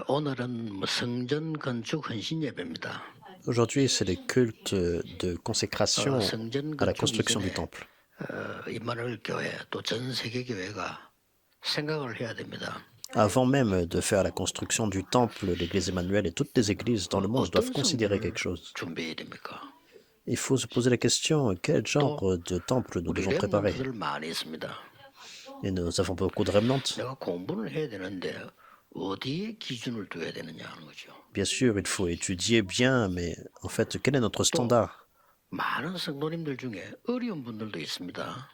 오늘은 성전 건축 헌신 예배입니다. Aujourd'hui, c'est les cultes de consécration 성전 à la 건축 construction du 이전에 temple. 임마누엘 교회 또 전 세계 교회가 생각을 해야 됩니다. Avant même de faire la construction du temple, l'église Emmanuel et toutes les églises dans le monde doivent 어떤 considérer 성전을 quelque chose. 준비해야 됩니까? Il faut se poser la question, quel 또 genre de temple nous 우리 devons préparer? 렘넌트들 많이 있습니다. Et nous avons beaucoup de remnants. 내가 공부를 해야 되는데 어디에 기준을 둬야 되느냐 하는 거죠. Bien sûr, il faut étudier bien, mais en fait, quel est notre standard? 많은 성도님들 중에 어려운 분들도 있습니다.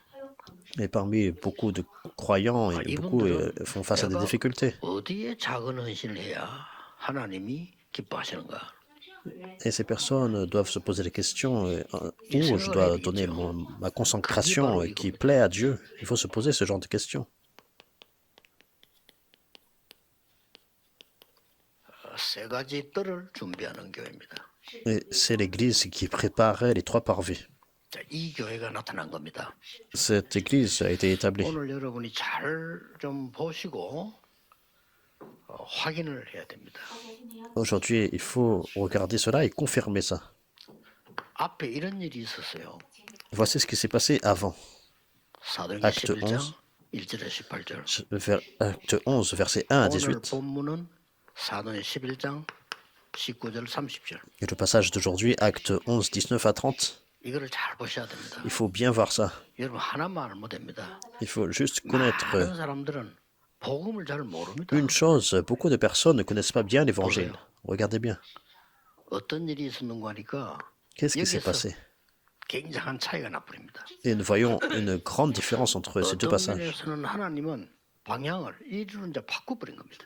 Et parmi beaucoup de croyants, et beaucoup 이분들은 font face à des 내가 difficultés. 어디에 작은 헌신을 해야 하나님이 기뻐하시는가? Et ces personnes doivent se poser la question où je dois donner ma consécration qui plaît à Dieu. Il faut se poser ce genre de questions. 세 가지 뜰을 준비하는 교회입니다. Et c'est l'Église qui préparait les trois parvis. 자, 이 교회가 나타난 겁니다. Cette Église a été établie. 오늘 여러분이 잘 좀 보시고 확인을 해야 됩니다. Aujourd'hui, il faut regarder cela et confirmer ça. 앞에 이런 일이 있었어요. Voici ce qui s'est passé avant. 사도행전 Acte 11장 11. 1절에 18절. Acte 11, versets 1 à 오늘 18. 본문은 사도행전 11장 19절 30절. Et le passage d'aujourd'hui, Acte 11, 19 à 30. 이거를 잘 보셔야 됩니다. Il faut bien voir ça. 여러분 하나만 알면 됩니다. Il faut juste connaître 많은 사람들은 복음을 잘 모릅니다. une chose. Beaucoup de personnes ne connaissent pas bien l'Évangile. Regardez bien. 어떤 일이 있었는가 하니까 Qu'est-ce qui s'est 여기서 passé? 굉장한 차이가 나버립니다. Et nous voyons une grande différence entre ces deux 어떤 passages. 면에서는 하나님은 방향을 이리로 이제 바꿔버린 겁니다.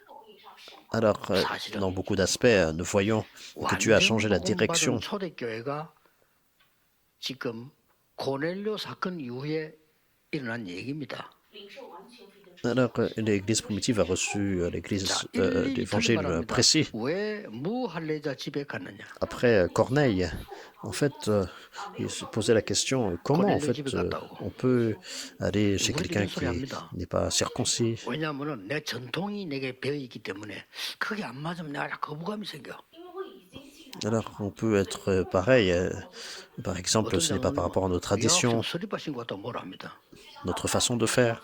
Alors, dans beaucoup d'aspects, nous voyons que Dieu a changé la direction. 복음받은 초대교회가 지금 고넬료 사건 이후에 일어난 얘기입니다. Alors, l'Église primitive a reçu l'Évangile précis. 왜 무할례자 집에 갔느냐? Après Corneille, en fait, il se posait la question comment en fait on peut aller chez quelqu'un qui n'est pas circoncis. 왜냐하면 내 전통이 내게 배어 있기 때문에 그게 안 맞으면 내가 거부감이 생겨. Alors, on peut être pareil. Par exemple, ce n'est pas par rapport à nos traditions, 서리바 신고도 뭘 합니다. notre façon de faire.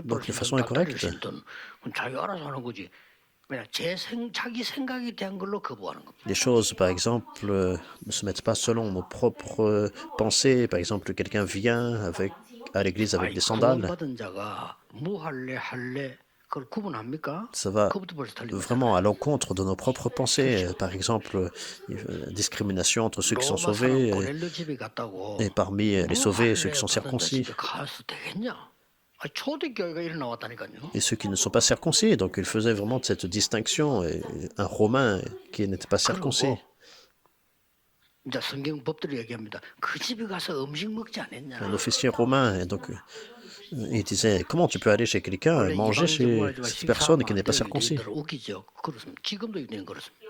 Donc de façon incorrecte. 자기 알아서 하는 거지. 그냥 자기 생각에 대한 걸로 거부하는 겁니다. Les choses, par exemple, ne se mettent pas selon nos propres pensées. Par exemple, quelqu'un vient à l'église avec des sandales. 구원받은 자가 무할례 할례 그걸 구분합니까? Ça va 그것부터 벌써 틀립니다. vraiment à l'encontre de nos propres pensées. Par exemple, discrimination entre ceux qui sont 로마 사람 sauvés 고넬료 집에 갔다고 et parmi les sauvés, ceux qui sont 무할례 받은 자 circoncis 집에 가서 되겠냐? 초대교회가 일어나왔다니까요. et ceux qui ne sont pas circoncis. Donc, il faisait vraiment de cette distinction. Et un Romain qui n'était pas circoncis. 이제 성경 법들이 얘기합니다. 그 집에 가서 음식 먹지 않았냐? Un officier romain, et donc il disait comment tu peux aller chez quelqu'un et manger chez cette personne qui n'est pas circoncis. 웃기죠. 그렇습니다. 지금도 이런 그렇습니다.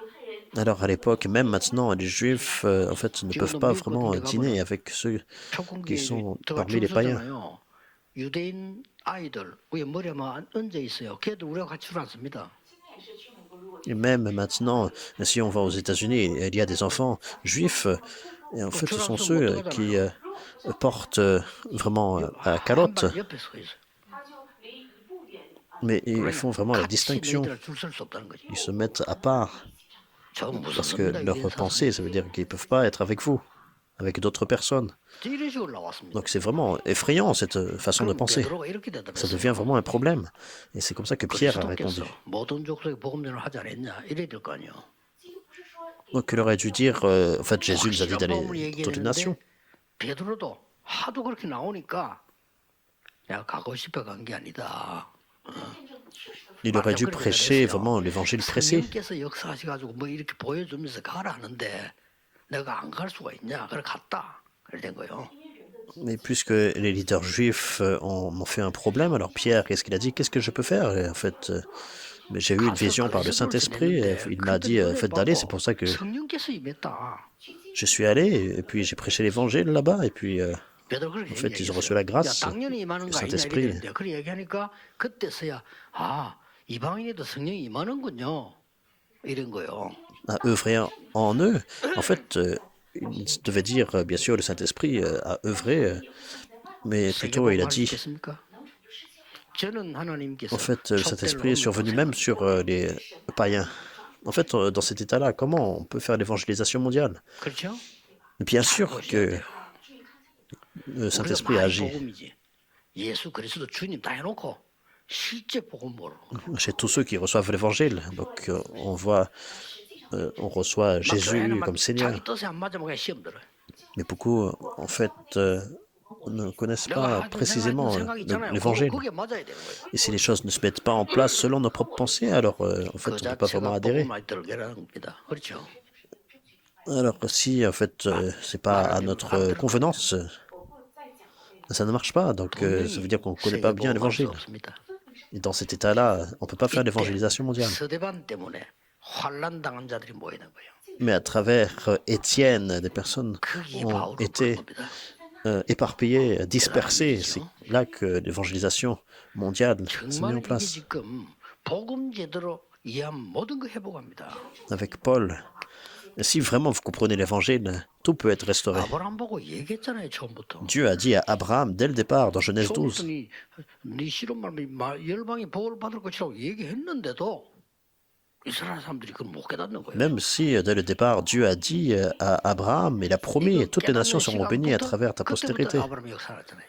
Alors à l'époque, même maintenant, les juifs en fait ne peuvent pas vraiment dîner avec ceux qui sont parmi les païens. 유대인 아이들 위에 머리만 얹어 있어요. 걔도 우리가 같이 줄 않습니다. Et même maintenant, si on va aux États-Unis, il y a des enfants juifs, et en fait ce sont ceux qui portent vraiment la calotte, 옆에 서 있어요. mais ils font vraiment la 같이 distinction. 너희들 줄설 수 없다는 거지. Ils se mettent à part, 저 무슨 parce que 겁니다, leur 이게 pensée, ça veut dire qu'ils ne peuvent pas être avec vous, avec d'autres personnes. 이런 식으로 나왔습니다. Donc c'est vraiment effrayant cette façon de 그럼 penser. 베드로가 이렇게 Ça 대답했어요. devient vraiment un problème. Et c'est comme ça que Pierre a répondu. 그리스도께서 모든 족속에 복음전을 하지 않았냐? 이래야 될 거 아니에요. Donc il aurait dû dire, en fait Jésus nous a dit d'aller dans toutes les nations. 베드로도 하도 그렇게 나오니까 내가 가고 싶어 간 게 아니다. Il aurait dû prêcher vraiment l'évangile précis. 성령께서 역사하셔가지고 뭐 이렇게 보여주면서 가라 하는데 내가 안 갈 수가 있냐? 그래 갔다. 그래 된 거예요. Mais puisque les leaders juifs m'ont fait un problème, alors Pierre, qu'est-ce qu'il a dit? Qu'est-ce que je peux faire? Et en fait, mais j'ai eu une vision par le Saint-Esprit. Il m'a dit, faites d'aller. C'est pour ça que 성령께서 임했다. je suis allé. Et puis j'ai prêché l'évangile là-bas. Et puis, 베드로 그렇게 en fait, ils ont 얘기했어요. reçu la grâce 야, 당연히 임하는 du 거 아니냐 Saint-Esprit. 이랬는데 그렇게 얘기하니까 그때서야 아 이방인에도 성령이 임하는군요. 이런 거요. à œuvrer en eux. En fait, il devait dire, bien sûr, le Saint-Esprit a œuvré, mais plutôt il a 세계복음할 수 dit, 있겠습니까? 저는 en 하나님께서 fait, le 촛대를 Saint-Esprit est 옮겼다고 survenu même 생각합니다. sur les païens. En fait, dans cet état-là, comment on peut faire l'évangélisation mondiale? 그렇죠? Bien 잘 sûr 보셔야 que 돼요. le 우리가 Saint-Esprit 말이 agit 복음이지. 예수 그리스도 주님 다 해놓고 실제 복음 모르는 거. chez tous ceux qui reçoivent l'évangile. Donc, on reçoit 막 교회는 Jésus 막 comme Seigneur. 자기 뜻에 안 맞으면 그냥 시험 들어요. Mais beaucoup, en fait, ne connaissent 내가 pas 하는 précisément 생각 있잖아요. l'évangile. 그게 맞아야 되는 거예요. Et si les choses ne se mettent pas en place selon nos propres pensées, alors en 그 fait, on ne peut pas vraiment 자체가 adhérer. 복음을 들게라는 겁니다. 그렇죠? Alors si en fait c'est pas à notre convenance, ça ne marche pas. Donc ça veut dire qu'on ne connaît pas bien 세계복음할 수 l'évangile. 없습니다. Et dans cet état-là, on ne peut pas faire 이때 l'évangélisation mondiale. 서대반 때문에 환란 당한 자들이 모이는 거예요. Mais à travers Étienne, des personnes 그게 ont 바울을 부른 été 겁니다. éparpillées, dispersées. C'est là que l'évangélisation mondiale s'est mise 정말 en 이게 place. 지금 복음 제대로 이해하면 모든 거 회복합니다. Avec Paul, si vraiment vous comprenez l'évangile, tout peut être restauré. 아브라함 보고 얘기했잖아요, 처음부터. Dieu a dit à Abraham dès le départ, dans Genèse 12, 처음부터 네 실험 말면 열방이 복을 받을 것이라고 얘기했는데도 이스라엘 사람들이 그걸 못 깨닫는 거예요. même si dès le départ Dieu a dit à Abraham, il a promis, toutes les nations seront bénies à travers ta postérité. 그때부터 아브라함이 역사했잖아요.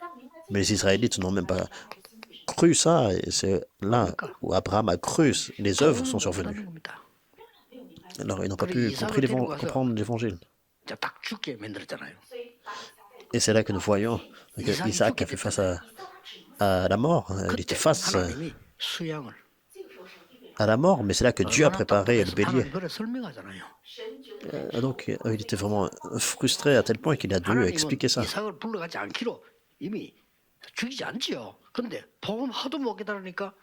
Mais les Israélites n'ont même pas cru ça, et c'est là où Abraham a cru, les œuvres sont survenues. 겁니다. Alors ils n'ont pas pu comprendre l'évangile. 자, 딱 죽게 만들었잖아요. Et c'est là que nous voyons que Isaac a fait face à la mort, il était 그때 face 하나님이 수양을 à la mort, mais c'est là que Dieu a préparé le bélier. 하나님 그래 설명하잖아요. Donc il était vraiment frustré à tel point qu'il a dû expliquer ça. 이삭을 불러가지 않기로 이미 죽이지 않지요. 근데 복음 하도 못 깨달으니까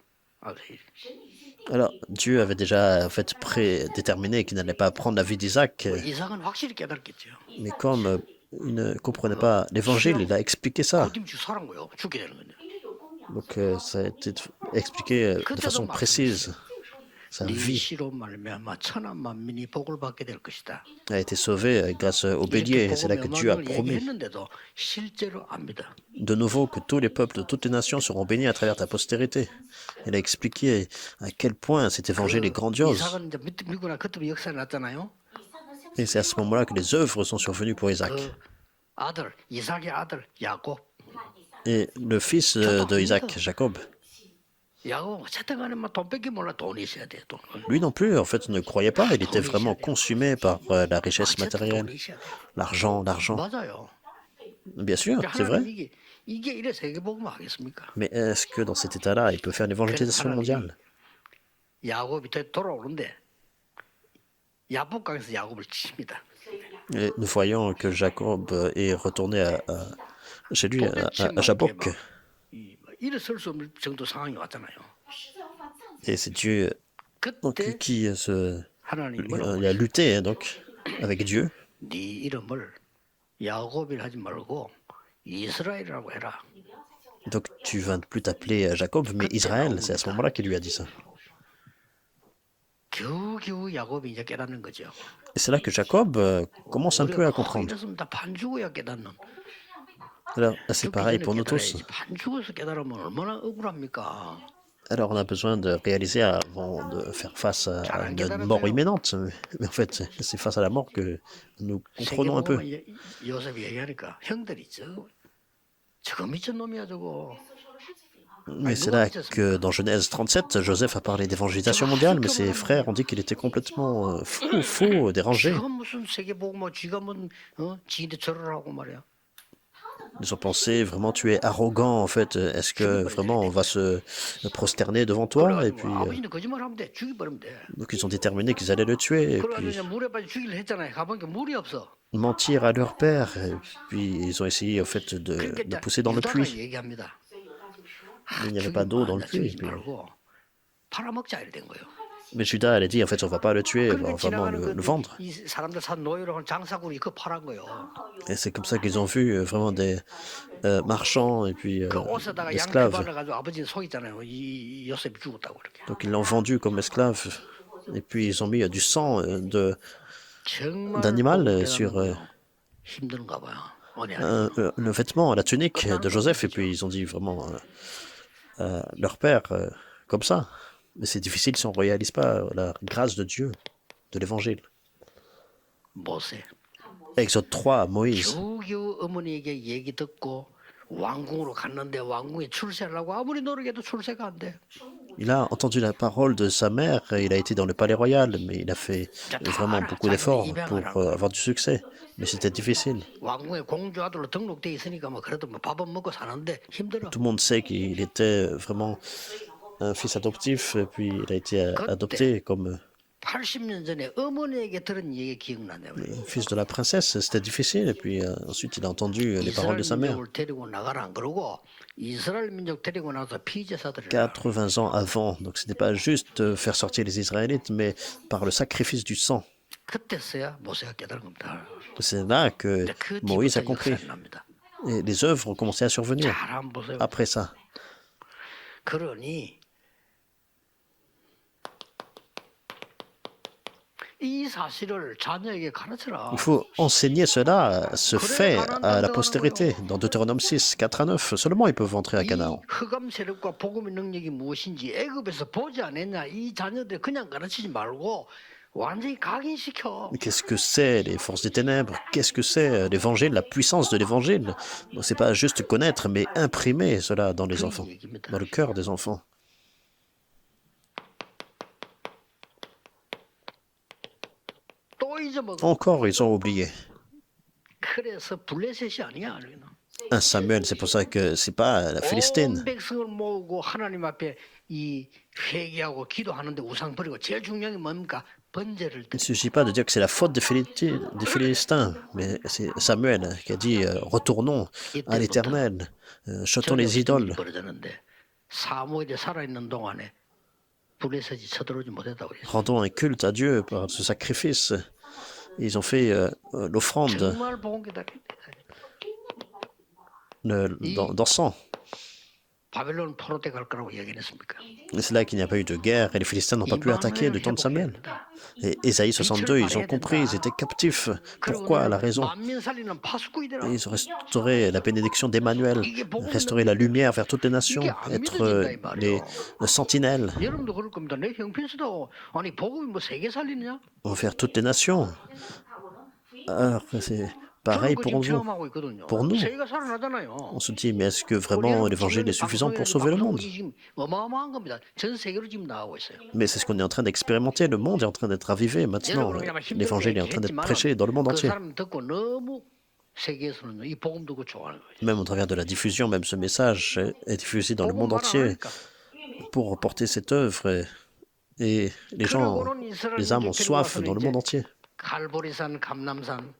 Alors Dieu avait déjà en fait prédéterminé qu'il n'allait pas prendre la vie d'Isaac, 이삭은 확실히 깨달겠죠. mais comme il ne comprenait pas l'évangile, il a expliqué ça. 거듭 살은 거요. 죽게 되는 거예요. Donc ça a été expliqué de façon précise. Sa 네 vie 시로 말미암아 천한 만민이 복을 받게 될 것이다. a été sauvée grâce au bélier. C'est là que Dieu a promis 얘기했는데도 실제로 압니다. de nouveau que tous les peuples de toutes les nations seront bénis à travers ta postérité. Il a expliqué à quel point cet évangile est grandiose. 이삭은 이제 미구나 그때 역사 났잖아요. Et c'est à ce moment-là que les œuvres sont survenues pour Isaac. 그 아들 이삭의 아들 야곱. Et le fils de Isaac, Jacob, 야곱 어쨌든 간에 돈 뺏기 몰라 돈이 있어야 돼 돈. lui non plus, en fait, ne croyait pas. Il était vraiment consumé par la richesse matérielle, 돈이 있어야 돼. l'argent. 맞아요. Bien sûr, c'est vrai. 하나님 이게 이래 세계복음 하겠습니까? Mais est-ce que dans cet état-là, il peut faire l'évangélisation mondiale? 야곱이 돌아오는데 야복강에서 야곱을 칩니다. Et nous voyons que Jacob est retourné chez lui, à Jabbok. 일어설 수 없는 정도 상황이 왔잖아요. Et c'est Dieu donc, 그때 qui 하나님은 il a lutté donc, avec Dieu. 네 이름을 야곱이라 하지 말고 이스라엘이라고 해라. Donc tu vas ne plus t'appeler Jacob, mais Israël. C'est à ce moment-là qu'il lui a dit ça. 겨우겨우 야곱이 이제 깨닫는 거죠. Et c'est là que Jacob commence un peu à comprendre. 이랬으면 다 반 죽어야 깨닫는. Alors c'est pareil pour nous tous. 반 죽어서 깨달으면 얼마나 억울합니까? Alors on a besoin de réaliser avant de faire face à une mort imminente. Mais en fait, c'est face à la mort que nous comprenons un peu. 요셉이 얘기하니까 형들이 저거 미친 놈이야 저거. Mais c'est là que dans Genèse 37, Joseph a parlé d'évangélisation mondiale, mais ses frères ont dit qu'il était complètement fou, dérangé. 지가 무슨 세계복음 지가 뭔 지인데 절을 하고 말이야. Ils ont pensé, vraiment, tu es arrogant, en fait. Est-ce que vraiment on va se prosterner devant toi? Et puis, 아버지는 거짓말하면 돼. 죽여버리면 돼. donc ils ont déterminé qu'ils allaient le tuer, et 그래가지고 puis 이제 물에 빠져 죽이려 했잖아요. 가보니까 물이 없어. mentir à leur père. Et puis ils ont essayé, en fait, de 그러니까 pousser dans le 유다가 puits. 얘기합니다. Mais il n'y avait pas d'eau dans le puits. Et 죽이지 puis, 말고 팔아먹자 이래 된 거예요. Mais Judas, elle a dit, en fait, on va pas le tuer, on va 그러니까 vraiment 지나가는 le vendre. 이 사람들 산 노예로 장사꾼이 그거 팔은 거요. Et c'est comme ça qu'ils ont vu vraiment des marchands et puis 그 옷에다가 양피 esclaves. 발라가지고 아버지 속였잖아요. 이 요셉이 죽었다고 그렇게. Donc ils l'ont vendu comme esclave. Et puis ils ont mis du sang 정말 d'animal 복음 sur 깨닫는 거요. 힘든가 봐요. 언약이. le vêtement, la tunique de Joseph. Et puis ils ont dit vraiment leur père comme ça. Mais c'est difficile si on ne réalise pas la grâce de Dieu, de l'évangile. 모세. Exode 3, Moïse. 겨우겨우 어머니에게 얘기 듣고 왕궁으로 갔는데 왕궁에 출세하려고 아무리 노력해도 출세가 안 돼. Il a entendu la parole de sa mère, il a été dans le palais royal, mais il a fait vraiment beaucoup d'efforts pour avoir du succès. Mais c'était difficile. 왕궁에 공주 아들로 등록돼 있으니까 뭐 그래도 뭐 밥은 먹고 사는데 힘들어. Tout le monde sait qu'il était vraiment un fils adoptif, et puis il a été adopté comme 80년 전에 어머니에게 들은 얘기 기억나네요. fils de la princesse. C'était difficile, et puis ensuite il a entendu les paroles de sa mère. 민족을 데리고 나가라 안 그러고 이스라엘 민족 데리고 나서 피제사들을 80 ans avant, donc ce n'est pas juste faire sortir les Israélites, mais par le sacrifice du sang. 그때서야 모세가 깨달은 겁니다. C'est là que 근데 그 Moïse a 뒤부터 compris. 역사가 납니다. Et les œuvres ont commencé à survenir 잘 한번 보세요. après ça. 그러니 이 사실을 자녀에게 가르쳐라. Il faut enseigner cela, ce fait, à la postérité. Dans Deutéronome 6, 4 à 9, seulement ils peuvent entrer à 이 Canaan. 흑암 세력과 복음의 능력이 무엇인지 애굽에서 보지 않았냐 이 자녀들 그냥 가르치지 말고 완전히 각인시켜. Mais qu'est-ce que c'est les forces des ténèbres? Qu'est-ce que c'est l'évangile, la puissance de l'évangile? Bon, c'est pas juste connaître, mais imprimer cela dans les enfants, dans le cœur des enfants. 또 잊어먹어. Encore, ils ont oublié. 그래서 블레셋이 아니야. 여기는. 1 Samuel, c'est pour ça que c'est pas la Philistine. 온 백성을 모으고 하나님 앞에 이 회개하고 기도하는데 우상 버리고 제일 중요한 게 뭡니까? 번제를 Il ne suffit pas de dire que c'est la faute des Philistins, mais c'est Samuel qui a dit retournons à l'Éternel, chantons les idoles. 버려졌는데 사무엘이 살아있는 동안에 블레셋이 쳐들어오지 못했다고 그래요. Rendons un culte à Dieu par ce sacrifice. Ils ont fait l'offrande 정말 복음 깨닫게 d'encens. 바벨론 포로 때 갈 거라고 얘기했습니까? Et c'est là qu'il n'y a pas eu de guerre et les Philistins n'ont pas pu attaquer du temps de Samuel. Et Ésaïe 62, ils ont compris, ils étaient captifs. Pourquoi? La raison. 만민 살리는 파수꾼이더라. Et ils ont restauré la bénédiction d'Emmanuel, restauré la lumière vers toutes les nations, être les sentinelles 여러분도 그럴 겁니다. 내 형편수도 아니 복음이 뭐 세계 살리냐? envers toutes les nations. Alors, c'est pareil 저는 그거 pour 지금 vous. 체험하고 있거든요. Pour nous. 세계가 살아나잖아요. On se dit, mais est-ce que vraiment l'évangile est suffisant pour sauver le monde? 지금 어마어마한 겁니다. 전 세계로 지금 나가고 있어요. Mais c'est ce qu'on est en train d'expérimenter. Le monde est en train d'être ravivé maintenant. L'évangile est en train d'être prêché dans le monde 그 entier. 사람 듣고 너무 세계에서는 이 복음 듣고 좋아하는 거예요. Même au travers de la diffusion, même ce message est diffusé dans le monde entier pour porter cette œuvre. Et les gens, les âmes ont soif dans le monde entier. 갈보리산, 감남산,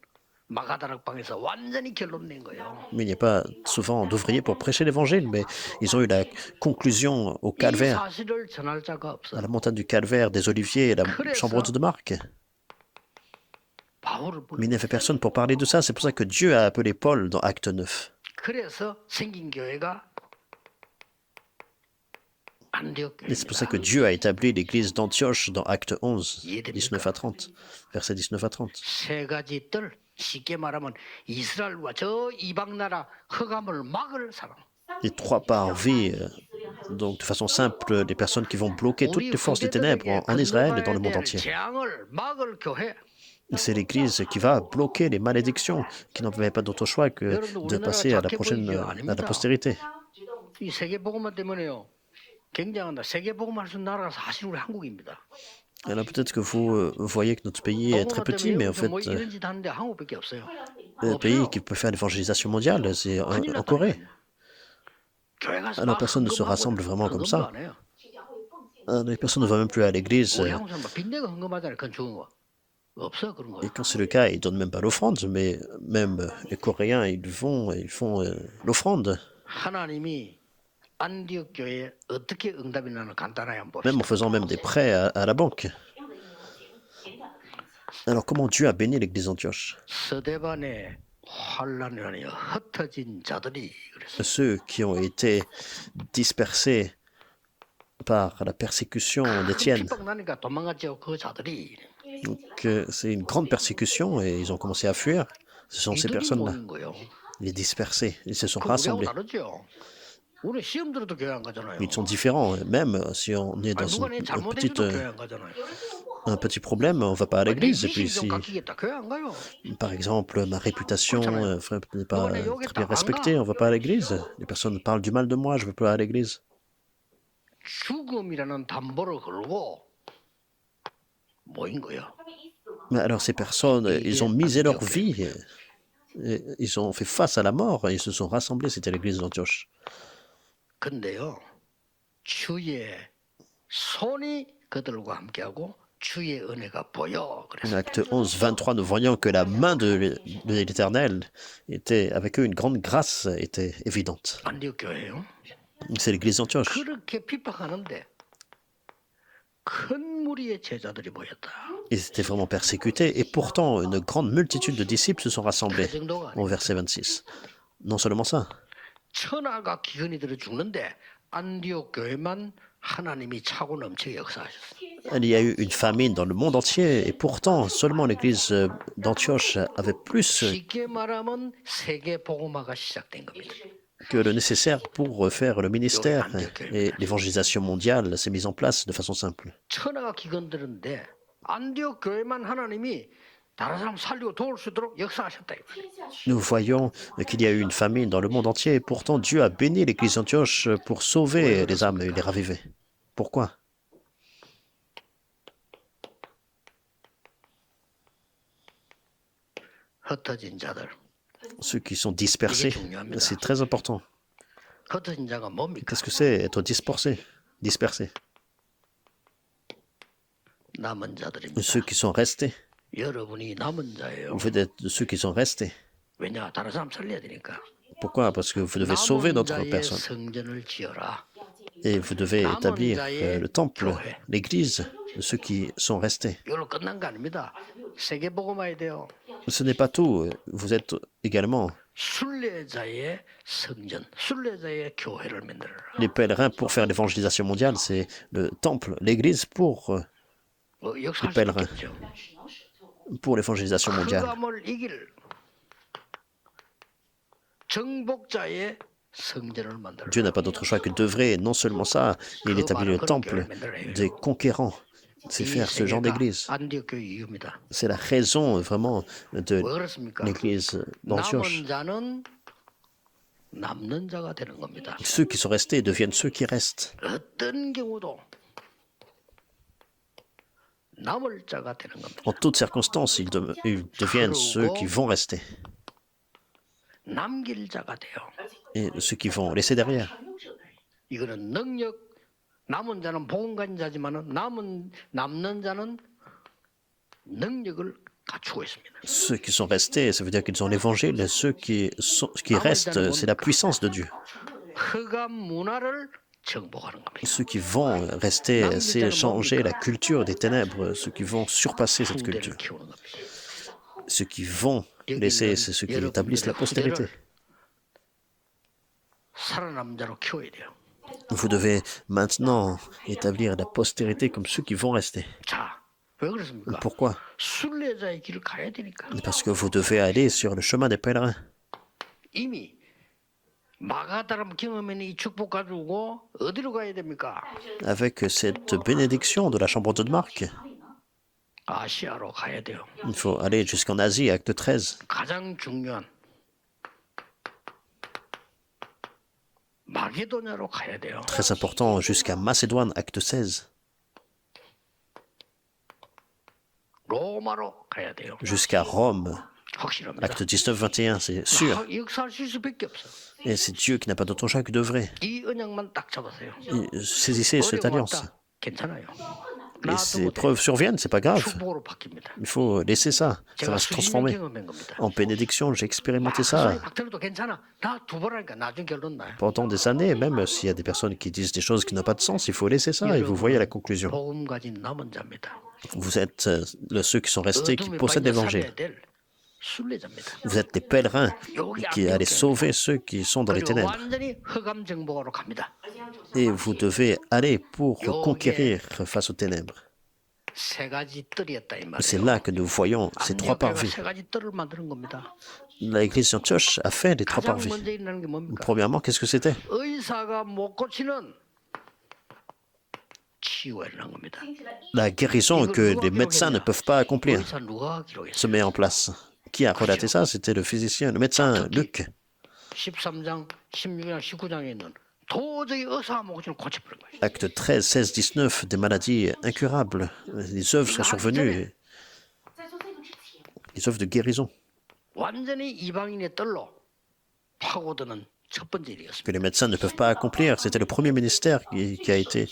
마가다락방에서 완전히 결론 낸 거예요. Mais il n'y a pas souvent d'ouvriers pour prêcher l'évangile, mais ils ont eu la conclusion au 이 calvaire, 사실을 전할 자가 à 없어. la montagne du calvaire, des oliviers et la chambre haute de Marc. 바울을 Mais il n'y avait personne pour parler de ça. C'est pour ça que Dieu a appelé Paul dans Acte 9. 그래서 생긴 교회가 Et c'est pour ça que Dieu a établi l'église d'Antioche dans Acte 11, 19 à 30, versets 19 à 30. 세 가지 뜰 쉽게 말하면 이스라엘과 저 이방 나라 흑암을 막을 사람. Les trois parvis, donc de façon simple, les personnes qui vont bloquer toutes les forces des ténèbres en Israël et dans le monde entier. 재앙을 막을 교회. Et c'est l'église qui va bloquer les malédictions, qui n'avait pas d'autre choix que de passer à la postérité. 이 세계 복음화 때문에요. 굉장하다. 세계 복음할 수 있는 나라가 사실 우리 한국입니다. Alors peut-être que vous voyez que notre pays est très petit, mais en fait, 뭐 이런 짓 하는데 한국밖에 없어요. le pays qui peut faire l'évangélisation mondiale, c'est en Corée. 교회 가서 Alors 막 personne ne se 헌금하고 rassemble vraiment comme 헌금도 ça. 안 해요. Les personnes ne vont même plus à l'église. 우리 한국 사람 막 빚내고 헌금하잖아요. 그건 좋은 거. 없어 그런 거. Et quand c'est le cas, ils ne donnent même pas l'offrande, mais même les Coréens, ils font l'offrande. 하나님이 안디옥 교회에 어떻게 응답이 나는 간단하게 한번 même en 봅시다. faisant même des prêts à la banque. Alors comment Dieu a béni l'église d'Antioche? 스데반의 환란을 하여 흩어진 자들이 그랬어요. Ceux qui ont été dispersés par la persécution 큰 d'Étienne. 핍박 나니까 도망갔죠. 그 자들이. Donc c'est une grande persécution et ils ont commencé à fuir. Ce sont ces 이들이 personnes-là, 모인 거예요. les dispersés. Ils se sont 그 우리하고 rassemblés. 다르죠. 우리 시험 들어도 교회 안 가잖아요. Ils sont différents. Même si on est 아니, dans 누가 내 잘못해줘도 교회 안 가잖아요. un petit problème, on va pas à 내 l'église. Et 미신이 puis 좀 si, 깎이겠다. 교회 안 가요. par exemple, ma réputation n'est pas 누가 내 très 욕했다. bien 안 respectée, 가. on va pas à l'église. Les personnes parlent du mal de moi, je veux pas à l'église. 죽음이라는 담보를 걸고 모인 거예요. Mais alors ces personnes, ils ont misé leur vie. Ils ont fait face à la mort et ils se sont rassemblés. C'était l'église d'Antioche. 근데요, 주의 손이 그들과 함께하고 주의 은혜가 보여. En 그래서 acte 11, 23, nous voyons que la main de l'Éternel était avec eux, une grande grâce était évidente. 안디옥 교회요. C'est l'église d'Antioche. 그렇게 핍박하는데 큰 무리의 제자들이 모였다. Ils étaient vraiment persécutés et pourtant une grande multitude de disciples se sont rassemblés. 그 정도가 Au 아니에요. verset 26. Non seulement ça, 천하가 기근이 들어 죽는데 안디옥 교회만 하나님이 차고 넘치게 역사하셨어요. il y a eu une famine dans le monde entier et pourtant seulement l'église d'Antioche avait plus 쉽게 말하면 세계 복음화가 시작된 겁니다. que le nécessaire pour faire le ministère et l'évangélisation mondiale s'est mise en place de façon simple. 천하가 기근들은데 안디옥 교회만 하나님이 다른 사람 살리고 도울 수 있도록 역사하셨다. Nous voyons qu'il y a eu une famine dans le monde entier et pourtant Dieu a béni l'église d'Antioche pour sauver les âmes et les raviver. Pourquoi? 흩어진 자들. Ceux qui sont dispersés, c'est très important. 흩어진 자가 뭡니까? Qu'est-ce que c'est être dispersé? Dispersé. 남은 자들입니다. Ceux qui sont restés. 여러분이 남은 자예요. Vous êtes de ceux qui sont restés. 왜냐? 다른 사람 살려야 되니까. Pourquoi? Parce que vous devez sauver 남은 d'autres 자의 personnes. 성전을 지어라. Et vous devez établir le temple, l'église de ceux qui sont restés. 이걸로 끝난 거 아닙니다. 세계 복음화야 돼요. Ce n'est pas tout. Vous êtes également 순례자의 성전, 순례자의 교회를 만들어라. les pèlerins pour faire l'évangélisation mondiale. C'est le temple, l'église 역사할 수 pèlerins. 있겠죠. pour l'évangélisation mondiale. 흑암을 이길 정복자의 성전을 만들어라. Dieu n'a pas d'autre choix que d'œuvrer. Non seulement ça, il établit le temple des conquérants. C'est faire ce genre d'église. 안디옥 교회 이유입니다. C'est la raison vraiment de 왜 그렇습니까? l'église d'Antioche. 남은 자는 남는 자가 되는 겁니다. Ceux qui sont restés deviennent ceux qui restent. 어떤 경우도 남을 자가 되는 겁니다. En toutes circonstances, ils deviennent ceux qui vont rester. 남길 자가 돼요. Et ceux qui vont laisser derrière. 이거는 능력, 남은 자는 복음 가진 자지만은 남는 자는 능력을 갖추고 있습니다. Ceux qui sont restés, ça veut dire qu'ils ont l'évangile. Et ceux qui restent, c'est la puissance de Dieu. 흑암 문화를 정복하는 겁니다. Ceux qui vont rester, c'est changer la culture des ténèbres. Ceux qui vont surpasser cette 후대를 culture. 키우는 겁니다. Ceux qui vont laisser, c'est ceux qui établissent la postérité. 살아남은 자로 키워야 돼요. Vous devez maintenant établir la postérité comme ceux qui vont rester. 자, 왜 그렇습니까? Pourquoi? 순례자의 길을 가야 되니까. Parce que vous devez aller sur le chemin des pèlerins. 이미 마가다람 경험에는 이 축복 가지고 어디로 가야 됩니까? Avec cette bénédiction de la chambre de Marc, 아시아로 가야 돼요. il faut aller jusqu'en Asie, acte 13. 가장 중요한 마게도냐로 가야 돼요. Très important, jusqu'à Macédoine, acte 16. 로마로 가야 돼요. Jusqu'à Rome, 확실합니다. acte 19, 21, c'est sûr. 역사할 수밖에 없어. Et c'est Dieu qui n'a pas d'autre choix que d'œuvrer. 이 언약만 딱 잡으세요. Saisissez cette 어려워 alliance. 왔다. 괜찮아요. Et ces 놔두고 preuves surviennent, c'est pas grave. 축복으로 바뀝니다. Il faut laisser ça. Ça 제가 va se 수십 년 transformer 경험한 겁니다. en bénédiction. J'ai expérimenté 막 소리 ça 박ter도 괜찮아. 다 두 번 하니까 나중 결론 나요. pendant des années. Même s'il y a des personnes qui disent des choses qui n'ont pas de sens, il faut laisser ça et vous voyez la conclusion. 복음 가진 남은 자입니다. Vous êtes ceux qui sont restés, qui 어둠에 possèdent 빠져 l'évangile. 살아야 될 순례자입니다. Vous êtes des pèlerins 여기 qui allez 압력적입니다. sauver ceux qui sont dans les 그리고 ténèbres. 완전히 흑암 정복으로 갑니다. Et vous devez aller pour conquérir face aux ténèbres. 세 가지 뜰이었다 이 C'est 말이에요. là que nous voyons ces trois 안디옥교회가 parvis. 세 가지 뜰을 만드는 겁니다. L'église d'Antioche a fait les trois 가장 parvis. 먼저 일어나는 게 뭡니까? Premièrement, qu'est-ce que c'était? 의사가 못 고치는 치유가 일어난 겁니다. La guérison que les médecins ne peuvent pas accomplir 의사 누가 기록했어요? se met en place. Qui a relaté ça? C'était le physicien, le médecin Luc. 13장, 16장, 19장에 있는 도저히 의사가 못 고치는 고쳐버린 거예요. Acte 13, 16, 19, des maladies incurables. Les œuvres sont survenues, les œuvres de guérison 완전히 이방인의 뜰로 파고드는 첫 번째 일이었습니다. que les médecins ne peuvent pas accomplir. C'était le premier ministère qui a été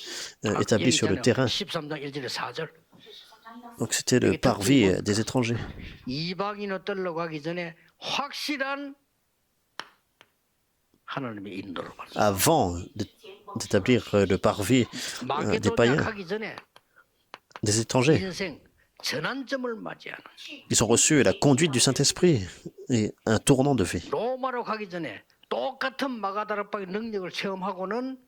établi sur le terrain. 13장 1절에 4절. Donc c'était le parvis des étrangers. 이방인의 뜰로 가기 전에 확실한 하나님의 인도를 받았어요. Avant d'établir le parvis des 마게도냐 païens, 가기 전에 des étrangers, 인생 전환점을 맞이하는 ils ont reçu la conduite du Saint-Esprit et un tournant de vie. 로마로 가기 전에 똑같은 마가다락방의 능력을 체험하고는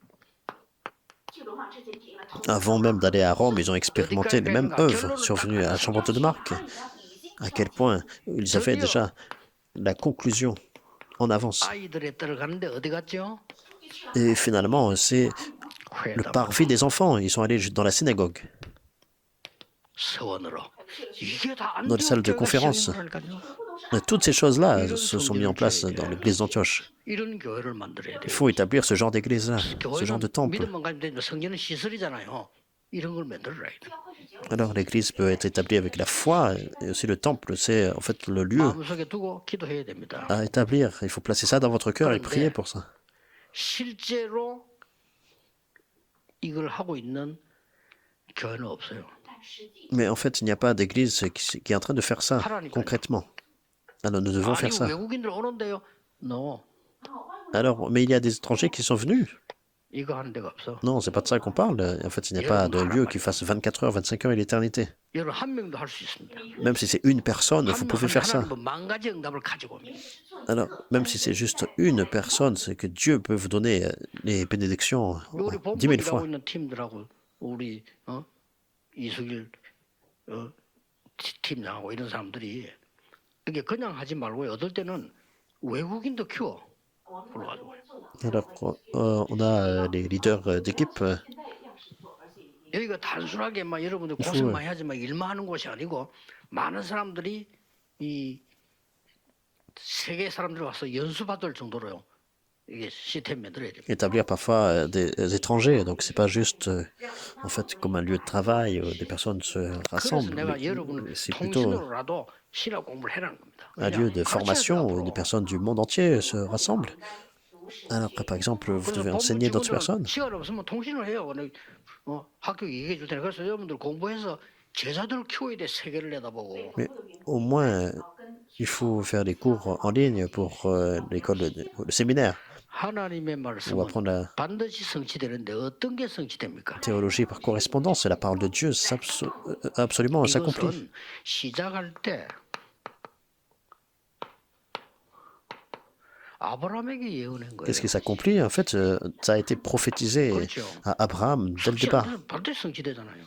Avant même d'aller à Rome, ils ont expérimenté les mêmes œuvres survenues à la chambre haute de Marc. À quel point ils avaient déjà la conclusion en avance. 아이들의 뜰을 가는데 어디 갔죠? Et finalement, c'est le 회담 parvis des enfants. Ils sont allés dans la synagogue, 서원으로 이게 다 dans les salles de 안디옥 교회가 conférence. 시행을 하니까요. Toutes ces choses-là se sont mises en place dans l'église d'Antioche. 이런 교회를 만들어야 Il 돼요. faut établir ce genre d'église-là, ce genre de 교회는 temple. 믿음만 가지면 되지만 성전은 시설이잖아요. 이런 걸 만들어야 돼. Alors l'église peut être établie avec la foi et aussi le temple, c'est en fait le lieu 마음속에 두고 기도해야 됩니다. à établir. Il faut placer ça dans votre cœur et prier pour ça. 실제로 이걸 하고 있는 교회는 없어요. Mais en fait, il n'y a pas d'église qui est en train de faire ça concrètement. Alors nous devons 아니 faire ça. 외국인들 오는데요. No, Alors, mais il y a des étrangers qui sont venus. 이거 하는 데가 없어. Non, c'est pas de ça qu'on parle. En fait, il n'y a pas de lieu qui fasse 24 heures, 25 heures et l'éternité. 여러분 한 명도 할 수 있습니다. Même si c'est une personne, vous pouvez faire ça. 하나님은 만 가지 응답을 가지고 옵니다. Alors, même si c'est juste une personne, c'est que Dieu peut vous donner les bénédictions 우리 10 000 본부 fois. 일하고 있는 팀들하고 우리 이수길 팀장하고 이런 사람들이 이게 그냥 하지 말고 어떨 때는 외국인도 키워 불러가지고 Alors, on a les leaders d'équipe. 여기가 단순하게 막 여러분들 faut, 고생 많이 하지만 일만 하는 곳이 아니고 많은 사람들이 이 세계 사람들 와서 연수받을 정도로요. 이게 시스템 만들어야 됩니다. Établir parfois des étrangers. Donc, c'est pas juste en fait comme un lieu de travail où des personnes se 그래서 rassemblent. 내가 여러분을 C'est plutôt 통신으로라도 신학 공부를 해라는 겁니다. un lieu de formation où des personnes du monde entier se rassemblent. Alors, par exemple, vous devez enseigner d'autres personnes. 시간 없으면 통신을 해요. 학교 얘기해 줄 테니까 그래서 여러분들 공부해서 제자들 키워야 돼. 세계를 내다보고. Mais au moins, il faut faire des cours en ligne pour l'école, le séminaire, 하나님의 ou 말씀은 apprendre la 반드시 성취되는데 어떤 게 성취됩니까? théologie par correspondance. La parole de Dieu, absolument, s'accomplit. 이것은 시작할 때 아브라함에게 예언한 거예요. Qu'est-ce qui s'accomplit? En fait, ça a été prophétisé 그렇죠. à Abraham dès le départ. 성취하면 반드시 성취되잖아요.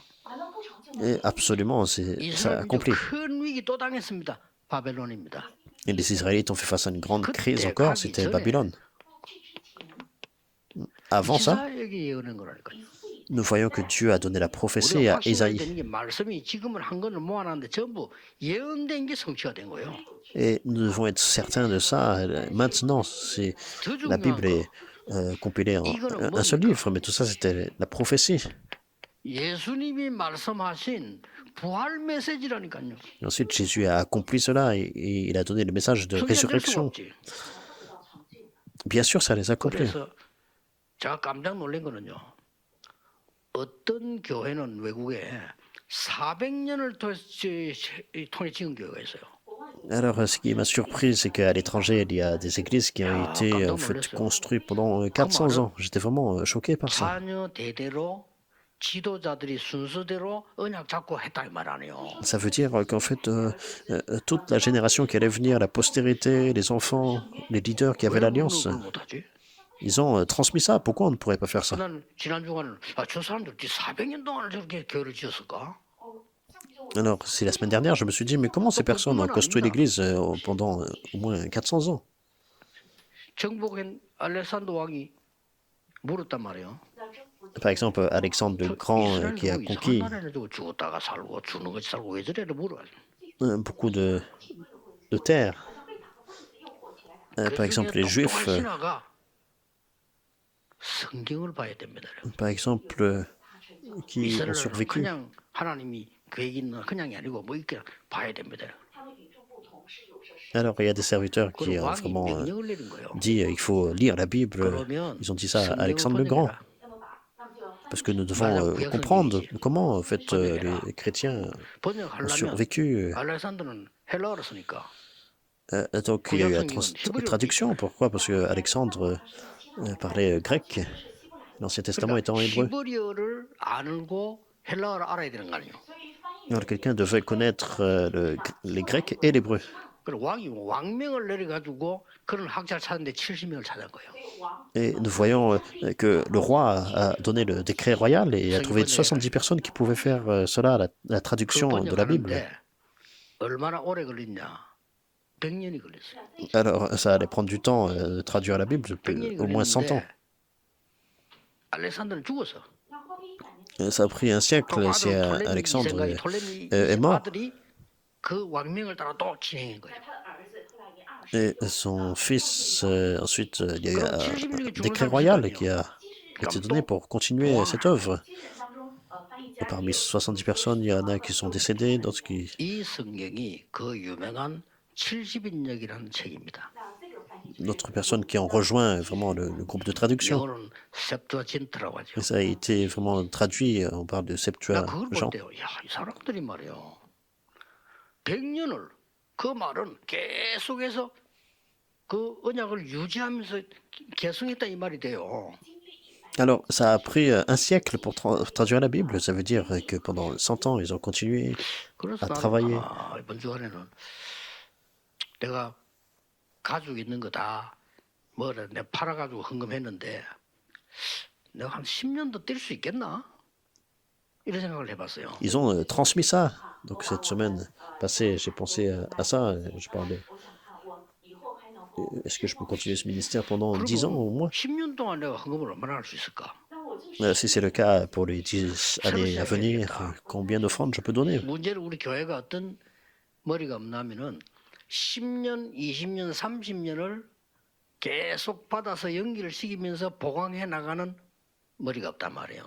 Et absolument, ça 이스라엘은 accompli. 큰 위기 또 당했습니다. 바벨론입니다. Et les Israélites ont fait face à une grande crise 그때 encore, 가기 c'était 전에 Babylone. Avant ça, 이사야에게 예언한 거라니까요. nous voyons que Dieu a donné la prophétie 우리가 à 확신해야 Isaïe. 되는 게 말씀이 지금은 한 건을 모아놨는데 전부 예언된 게 성취가 된 거예요. Et nous devons être certains de ça. Maintenant, 더 la 중요한 Bible 거 est compilée en un seul livre, mais tout ça, c'était la prophétie. 예수님이 말씀하신 부활 메시지라니까요. Et ensuite, Jésus a accompli cela et il a donné le message de 성취 안 될 수가 résurrection. 없지. Bien sûr, ça les accomplit. 그래서 제가 깜짝 놀란 거는요. 어떤 교회는 외국에 400년을 통해 지은 교회가 있어요. Alors, ce qui m'a surpris, c'est qu'à l'étranger, il y a des églises qui ont 야, été 깜짝 en fait 놀랐어요. construites pendant 그 400 말은 ans. J'étais vraiment choqué par ça. 자녀 대대로 지도자들이 순서대로 언약 잡고 했다 이 말 아니에요. Ça veut dire qu'en fait, toute la génération qui allait venir, la postérité, les enfants, les leaders qui avaient 왜 우리는 l'alliance, 그걸 못하지? ils ont transmis ça. Pourquoi on ne pourrait pas faire ça? 난 지난 주간은 저 사람들 400년 동안 저렇게 교회를 지었을까? Alors, c'est la semaine dernière, je me suis dit, mais comment ces 또 personnes ont 그뿐만 construit 아닙니다. l'église pendant au moins 400 ans? 정복한 알렉산더 왕이 물었단 말이에요. Par exemple, Alexandre le Grand 이스라엘 qui a 누구 이상한 conquis 나라에 두고 죽었다가 살고 주는 것이 살고 왜 저래 물어. beaucoup de terres. 그 Par 중에 exemple, les 똑똑한 Juifs, 신하가 성경을 봐야 됩니다. par exemple, qui ont 이스라엘은 survécu. 그냥 하나님이 계획 있는 그냥이 아니고 뭐 이렇게 봐야 됩니다. Alors, il y a des serviteurs qui 그걸 ont 왕이 vraiment 명령을 내린 거예요. dit il faut lire la Bible. 그러면 Ils ont dit ça à 성경을 Alexandre le Grand, 번역해라. parce que nous devons 만약 구약 comprendre 성경이지. comment en fait 번역해라. les chrétiens ont 번역하려면 survécu. 알렉산더는 헬라어를 쓰니까 Donc, il y a eu la 구약 성경은 히브리어로 traduction. Pourquoi? Parce que Alexandre parlait grec, l'Ancien Testament 그러니까 étant hébreu. 히브리어를 알고 헬라어를 알아야 되는 거 아니에요. Alors, quelqu'un devait connaître les Grecs et l'hébreu. 그리고 왕이 왕명을 내려가지고 그런 학자를 찾는데 70명을 찾은 거예요. Et nous voyons que le roi a donné le décret royal et a trouvé 70 personnes qui pouvaient faire cela, la 그 traduction de la Bible. 번역하는데 얼마나 오래 걸렸냐? 100년이 걸렸어요. Alors, ça allait prendre du temps de traduire la Bible, 100년이 au moins 100 ans. 걸렸는데 알렉산더는 죽었어. Ça a pris un 그 siècle si 아들 톨레미 Alexandre 이세가이 톨레미 est mort. 아들이 그 왕명을 따라 또 진행한 거예요. Et son fils, ensuite, il y a eu 그럼 un 70명이 죽은 décret 사람 royal 있을 qui 거 a 아니에요. été donné pour continuer cette œuvre. Et parmi 70 personnes, il y en a qui sont décédés, d'autres qui... 이 성경이 그 유명한 70인역이라는 책입니다. d'autres personnes qui ont rejoint vraiment le groupe de traduction. 영어로는 septuagin트라고 하죠. Et ça a été vraiment traduit, on parle de 나 Septuagint. 그걸 볼 때요. 야, 이 사람들이 말이요. 100년을 그 말은 계속해서 그 언약을 유지하면서 계승했다 이 말이 돼요. Alors, ça a pris un siècle pour traduire la Bible. Ça veut dire que pendant 100 ans, ils ont continué 그래서 à 나는 travailler. 이번 주간에는 내가 가지고 있는 거다. 뭐라 내가 팔아가지고 헌금했는데 내가 한 10년 더 뛸 수 있겠나? 이런 생각을 해봤어요. Ils ont transmis ça. Donc, cette semaine passée, j'ai pensé à ça. Je parlais. Est-ce que je peux continuer ce ministère pendant 10 ans au moins? 10년 동안 내가 헌금을 얼마나 할 수 있을까? Si c'est le cas pour les 10 années à venir, combien d'offrandes je peux donner? 문제는 우리 교회가 어떤 머리가 없냐면은 10년, 20년, 30년을 계속 받아서 연기를 시키면서 보강해 나가는 머리가 없단 말이에요.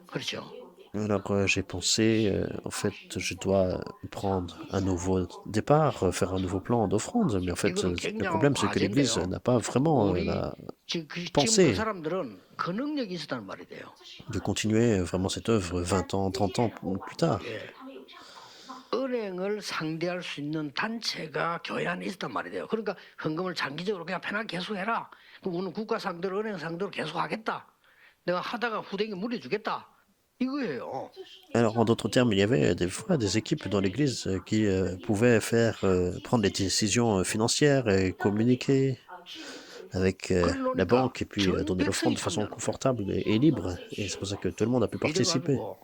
그렇죠? Alors, j'ai pensé, en fait, je dois prendre un nouveau départ, faire un nouveau plan d'offrande. Mais en fait, le problème, c'est que l'Église n'a pas vraiment la 지금 그 pensée 사람들은 그 능력이 있었단 말이 돼요. de continuer vraiment cette œuvre 20 ans, 30 ans plus tard. 예. 은행을 상대할 수 있는 단체가 교회 안에 있었단 말이 돼요. 그러니까 헌금을 장기적으로 그냥 편하게 계속해라. 그럼 우리는 국가 상대로 은행 상대로 계속하겠다. 내가 하다가 후대기 물려주겠다. 이거예요. Alors, en d'autres termes, il y avait des fois des équipes dans l'Église qui pouvaient faire prendre des décisions financières et communiquer avec la banque et puis donner l'offrande de façon confortable et libre. Et c'est pour ça que tout le monde a pu participer. 이래가지고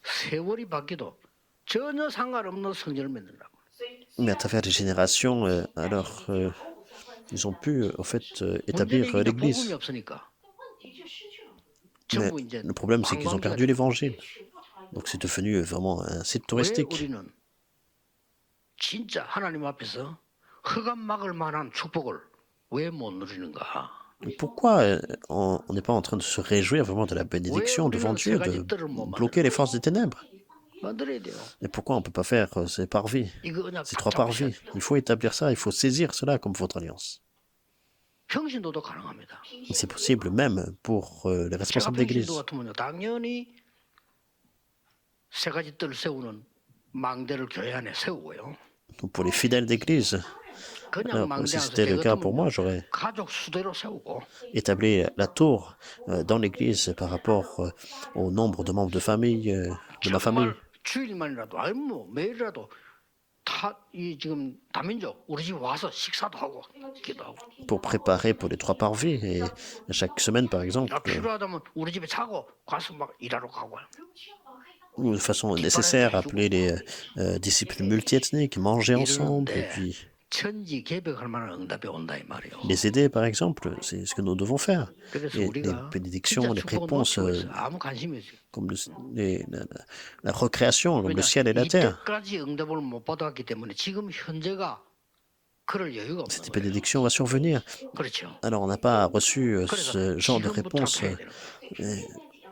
세월이 바뀌어도 전혀 상관없는 성전을 만들라고. Mais à travers les générations, alors, ils ont pu, en fait, établir 문제는 이게 복음이 l'Église. 없으니까. Mais 전부 이제 le problème, c'est qu'ils ont perdu l'Évangile. Donc, c'est devenu vraiment un site 왜 touristique. 우리는 진짜 하나님 앞에서 흑암 막을 만한 축복을 왜 못 누리는가? Pourquoi on n'est pas en train de se réjouir vraiment de la bénédiction devant Dieu, de bloquer les forces des ténèbres? 만들어야 돼요. Et pourquoi on ne peut pas faire ces parvis, 이거 언약 ces 다 3 잡으셔야 parvis? 돼요. Il faut établir ça, il faut saisir cela comme votre alliance. 평신도도 가능합니다. C'est possible même pour les 제가 responsables 평신도 d'église. 같으면요, 당연히 세 가지 뜰 세우는 망대를 교회 안에 세우고요. Donc pour les fidèles d'Église, 그냥 alors, 망대 si 안에서 c'était le cas pour moi, 되거든요. j'aurais 가족 수대로 세우고 établi la tour dans l'Église par rapport au nombre de membres de famille, de ma famille. 정말 주일만이라도 아니 뭐 매일이라도 이 지금 다민족 우리 집 와서 식사도 하고 기도하고 Pour préparer pour les 3 parvis. Et chaque semaine, par exemple, 필요하다면 우리 집에 자고 가서 막 일하러 가고 ou de façon nécessaire, appeler les disciples multiethniques, manger ensemble, et 이러는데 puis 천지 개벽할 만한 응답이 온다 이 말이에요. les aider, par exemple. C'est ce que nous devons faire. 그래서 Et les 우리가 bénédictions, 진짜 les 축복은 réponses, 놓치고 있어요. 아무 관심이 없어요. comme la recréation, comme le 왜냐 ciel et la terre. 이때까지 응답을 못 받았기 때문에 지금 현재가 그럴 여유가 없는 Cette 거예요. bénédiction va survenir. 그렇죠. Alors, on n'a pas reçu 그래서 ce genre de 지금부터 réponse. 해야 돼요.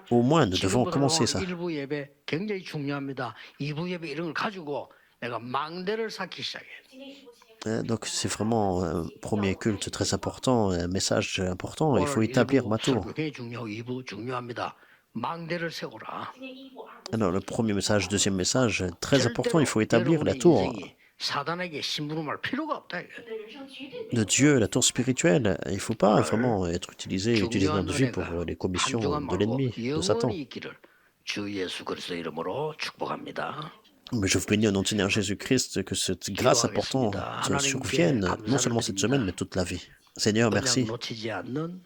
Au moins, nous devons 지금부터 commencer ça. 1부 예배 굉장히 중요합니다. 2부 예배 이런 걸 가지고 내가 망대를 쌓기 시작해요. Donc, c'est vraiment un premier culte très important, un message important. Il faut 오늘 établir ma 1부 tour. 설교 굉장히 중요하고 2부 중요합니다. 망대를 세우라. Alors, le premier message, deuxième message, très important, il faut établir la 여러분의 tour 인생이 사단에게 심부름할 필요가 없다. de Dieu, la tour spirituelle. Il ne faut pas vraiment être utilisé dans 중요한 notre vie pour 은혜가 les commissions 한 주간 de 말고 l'ennemi, de Satan. 영원히 있기를 주 예수 그리스도 이름으로 축복합니다. Mais je vous bénis au nom du Seigneur Jésus-Christ, que cette grâce importante survienne, non seulement cette semaine, mais toute la vie. Seigneur, 언약 merci. 놓치지 않는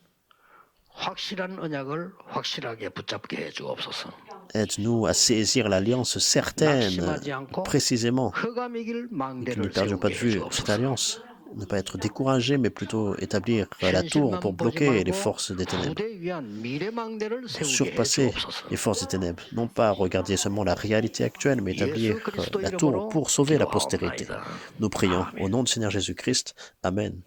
확실한 언약을 확실하게 붙잡게 해 주옵소서. Aide-nous à saisir l'alliance certaine, 낙심하지 않고 précisément, 흑암이길 et que nous 망대를 ne perdions pas 세우게 de 해 vue cette 주옵소서. alliance. Ne pas être découragé, mais plutôt établir la tour pour bloquer les forces des ténèbres, 후대 위한 미래 망대를 pour 세우게 해 surpasser 주옵소서. les forces des ténèbres. Non pas regarder seulement la réalité actuelle, mais établir 예수 그리스도 la tour 이름으로 pour sauver la postérité. 기도하옵나이다. Nous prions au nom du Seigneur Jésus-Christ. Amen.